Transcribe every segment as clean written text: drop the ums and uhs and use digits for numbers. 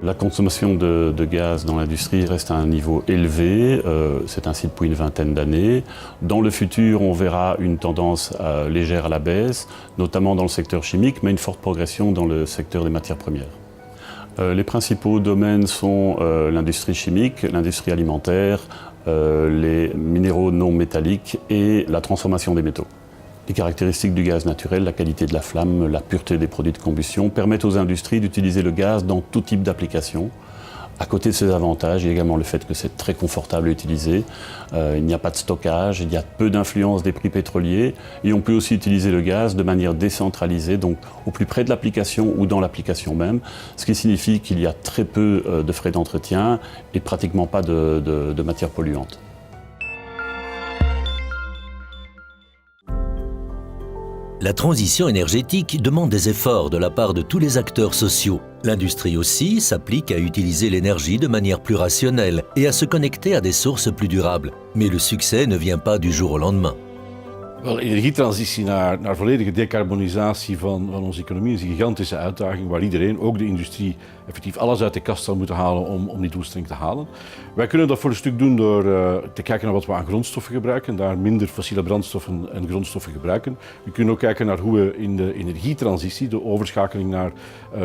La consommation de gaz dans l'industrie reste à un niveau élevé, c'est ainsi depuis une vingtaine d'années. Dans le futur, on verra une tendance légère à la baisse, notamment dans le secteur chimique, mais une forte progression dans le secteur des matières premières. Les principaux domaines sont l'industrie chimique, l'industrie alimentaire, les minéraux non métalliques et la transformation des métaux. Les caractéristiques du gaz naturel, la qualité de la flamme, la pureté des produits de combustion permettent aux industries d'utiliser le gaz dans tout type d'application. À côté de ces avantages, il y a également le fait que c'est très confortable à utiliser. Il n'y a pas de stockage, il y a peu d'influence des prix pétroliers et on peut aussi utiliser le gaz de manière décentralisée, donc au plus près de l'application ou dans l'application même, ce qui signifie qu'il y a très peu de frais d'entretien et pratiquement pas de matières polluantes. La transition énergétique demande des efforts de la part de tous les acteurs sociaux. L'industrie aussi s'applique à utiliser l'énergie de manière plus rationnelle et à se connecter à des sources plus durables. Mais le succès ne vient pas du jour au lendemain. Wel, energietransitie naar volledige decarbonisatie van onze economie is een gigantische uitdaging waar iedereen, ook de industrie, effectief alles uit de kast zal moeten halen om die doelstelling te halen. Wij kunnen dat voor een stuk doen door te kijken naar wat we aan grondstoffen gebruiken, daar minder fossiele brandstoffen en grondstoffen gebruiken. We kunnen ook kijken naar hoe we in de energietransitie, de overschakeling naar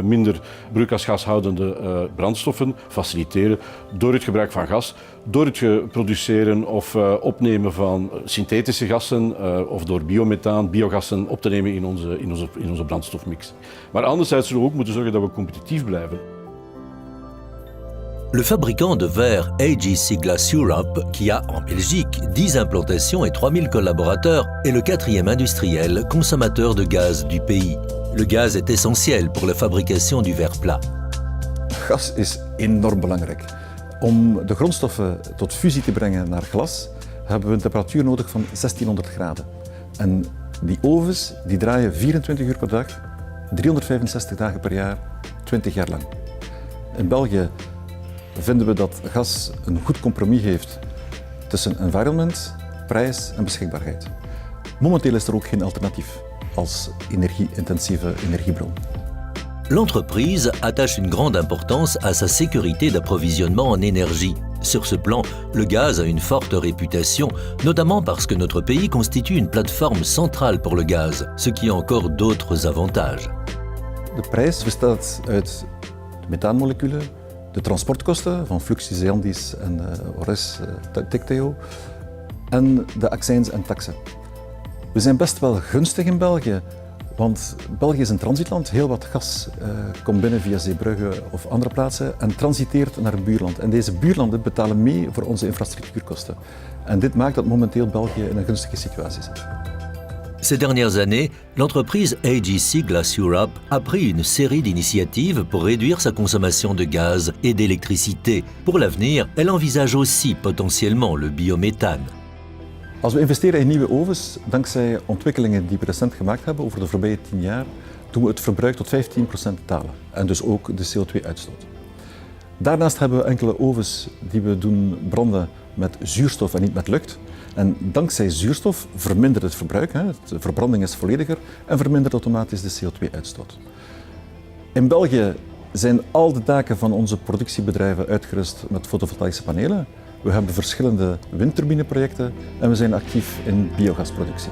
minder broeikasgashoudende brandstoffen faciliteren door het gebruik van gas, door het produceren of opnemen van synthetische gassen of door biomethaan, biogassen op te nemen in onze brandstofmix. Maar anderzijds zullen we ook moeten zorgen dat we competitief blijven. Le fabricant de verre AGC Glass Europe, qui a en Belgique 10 implantations et 3000 collaborateurs, est le 4e industriel consommateur de gaz du pays. Le gaz est essentiel pour la fabrication du verre plat. Gas is enorm belangrijk. Om de grondstoffen tot fusie te brengen naar glas, hebben we een temperatuur nodig van 1600 graden. En die ovens die draaien 24 uur per dag, 365 dagen per jaar, 20 jaar lang. In België vinden we dat gas een goed compromis heeft tussen environment, prijs en beschikbaarheid. Momenteel is er ook geen alternatief als energie-intensieve energiebron. L'entreprise attache une grande importance à sa sécurité d'approvisionnement en énergie. Sur ce plan, le gaz a une forte réputation, notamment parce que notre pays constitue une plateforme centrale pour le gaz, ce qui a encore d'autres avantages. De prijs bestaat uit de methaanmoleculen, de transportkosten van Fluxys, Zeandis en Ores Ticteo en de accijns en taxen. We zijn best wel gunstig in België, want België is een transitland. Heel wat gas komt binnen via Zeebrugge of andere plaatsen en transiteert naar een buurland. En deze buurlanden betalen mee voor onze infrastructuurkosten. En dit maakt dat momenteel België in een gunstige situatie zit. Ces dernières années, l'entreprise AGC Glass Europe a pris une série d'initiatives pour réduire sa consommation de gaz et d'électricité. Pour l'avenir, elle envisage aussi potentiellement le biométhane. Als we investeren in nieuwe ovens, dankzij ontwikkelingen die we recent gemaakt hebben over de voorbije 10 jaar, doen we het verbruik tot 15% dalen en dus ook de CO2-uitstoot. Daarnaast hebben we enkele ovens die we doen branden met zuurstof en niet met lucht. En dankzij zuurstof vermindert het verbruik, de verbranding is vollediger en vermindert automatisch de CO2-uitstoot. In België zijn al de daken van onze productiebedrijven uitgerust met fotovoltaïsche panelen. We hebben verschillende windturbineprojecten en we zijn actief in biogasproductie.